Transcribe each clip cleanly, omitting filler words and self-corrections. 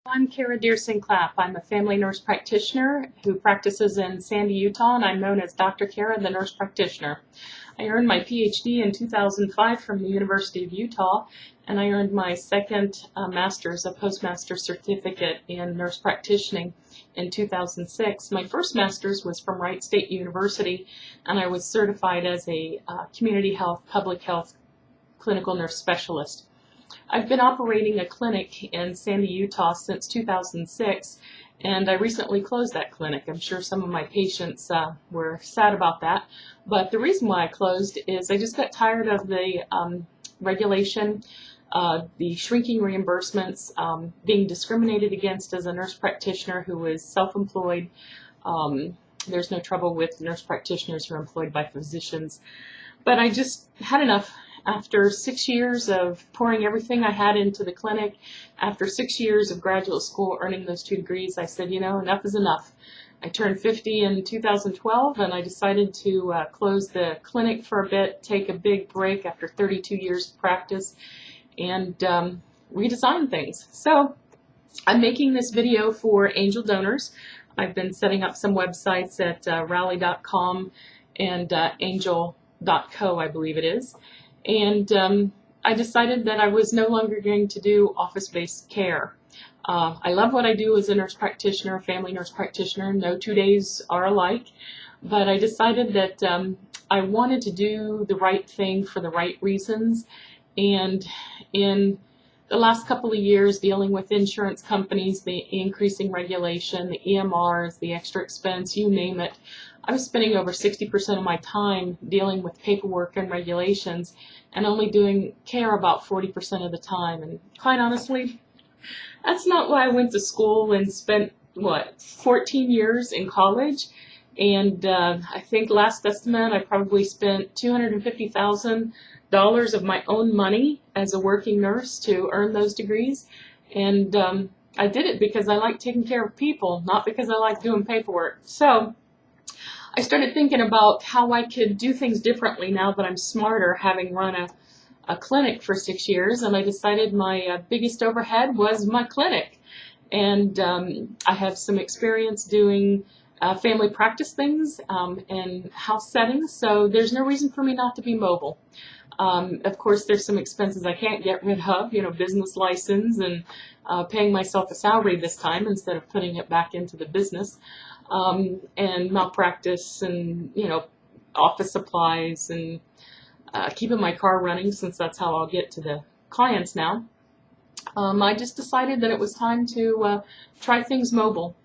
I'm Kara Dearson-Clapp. I'm a family nurse practitioner who practices in Sandy, Utah, and I'm known as Dr. Kara, the nurse practitioner. I earned my PhD in 2005 from the University of Utah, and I earned my second master's, a postmaster certificate in nurse practitioning in 2006. My first master's was from Wright State University, and I was certified as a community health, public health clinical nurse specialist. I've been operating a clinic in Sandy, Utah since 2006, and I recently closed that clinic. I'm sure some of my patients were sad about that, but the reason why I closed is I just got tired of the regulation, the shrinking reimbursements, being discriminated against as a nurse practitioner who is self-employed. There's no trouble with nurse practitioners who are employed by physicians, but I just had enough. After 6 years of pouring everything I had into the clinic, after 6 years of graduate school earning those 2 degrees, I said, you know, enough is enough. I turned 50 in 2012, and I decided to close the clinic for a bit, take a big break after 32 years of practice, and redesign things. So I'm making this video for angel donors. I've been setting up some websites at rally.com and angel.co, I believe it is. And I decided that I was no longer going to do office-based care. I love what I do as a nurse practitioner, family nurse practitioner. No 2 days are alike. But I decided that I wanted to do the right thing for the right reasons. And in the last couple of years, dealing with insurance companies, the increasing regulation, the EMRs, the extra expense, you name it, I was spending over 60% of my time dealing with paperwork and regulations and only doing care about 40% of the time. And quite honestly, that's not why I went to school and spent, 14 years in college. And I think last estimate, I probably spent $250,000 of my own money as a working nurse to earn those degrees. And I did it because I like taking care of people, not because I like doing paperwork. So I started thinking about how I could do things differently now that I'm smarter, having run a clinic for 6 years, and I decided my biggest overhead was my clinic. And I have some experience doing family practice things in house settings, so there's no reason for me not to be mobile. Of course, there's some expenses I can't get rid of, business license and paying myself a salary this time instead of putting it back into the business. And malpractice and, office supplies and keeping my car running, since that's how I'll get to the clients now. I just decided that it was time to try things mobile.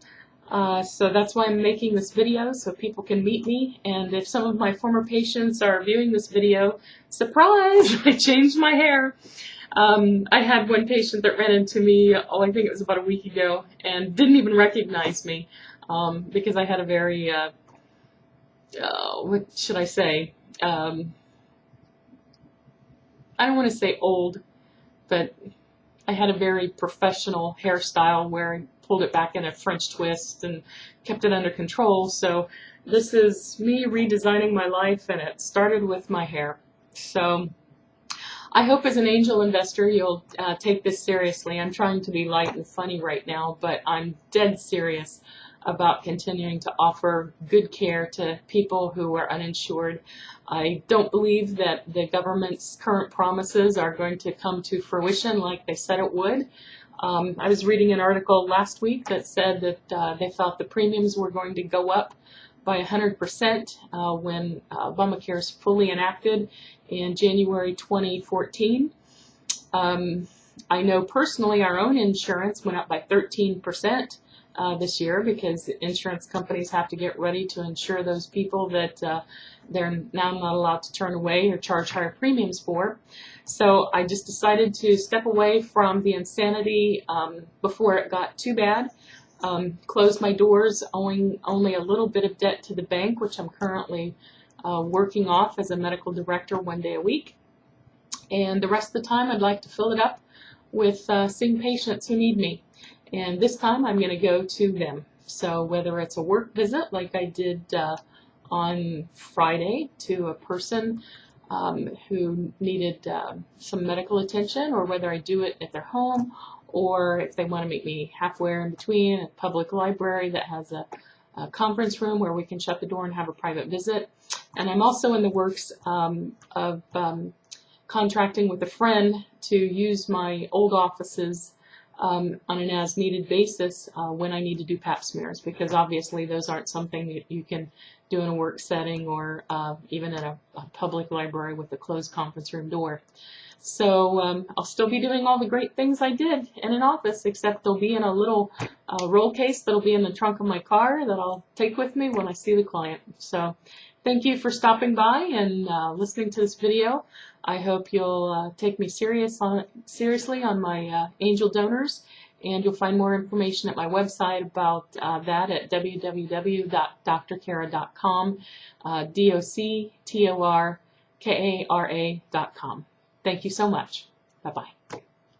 So that's why I'm making this video, so people can meet me. And if some of my former patients are viewing this video, surprise, I changed my hair. I had one patient that ran into me, I think it was about a week ago, and didn't even recognize me. Because I had a very, what should I say, I don't want to say old, but I had a very professional hairstyle where I pulled it back in a French twist and kept it under control. So this is me redesigning my life, and it started with my hair. So I hope as an angel investor you'll take this seriously. I'm trying to be light and funny right now, but I'm dead serious about continuing to offer good care to people who are uninsured. I don't believe that the government's current promises are going to come to fruition like they said it would. I was reading an article last week that said that they thought the premiums were going to go up by 100% when Obamacare is fully enacted in January 2014. I know personally our own insurance went up by 13%. This year, because insurance companies have to get ready to insure those people that they're now not allowed to turn away or charge higher premiums for. So I just decided to step away from the insanity before it got too bad, close my doors, owing only a little bit of debt to the bank, which I'm currently working off as a medical director 1 day a week. And the rest of the time I'd like to fill it up with seeing patients who need me. And this time I'm going to go to them. So whether it's a work visit like I did on Friday to a person who needed some medical attention, or whether I do it at their home, or if they want to meet me halfway in between, a public library that has a conference room where we can shut the door and have a private visit. And I'm also in the works of contracting with a friend to use my old offices on an as-needed basis when I need to do pap smears, because obviously those aren't something that you can do in a work setting or even in a public library with a closed conference room door. So I'll still be doing all the great things I did in an office, except they'll be in a little roll case that'll be in the trunk of my car that I'll take with me when I see the client. So thank you for stopping by and listening to this video. I hope you'll take me seriously on my angel donors, and you'll find more information at my website about that at www.drkara.com, DOCTORKARA.com. Thank you so much. Bye-bye.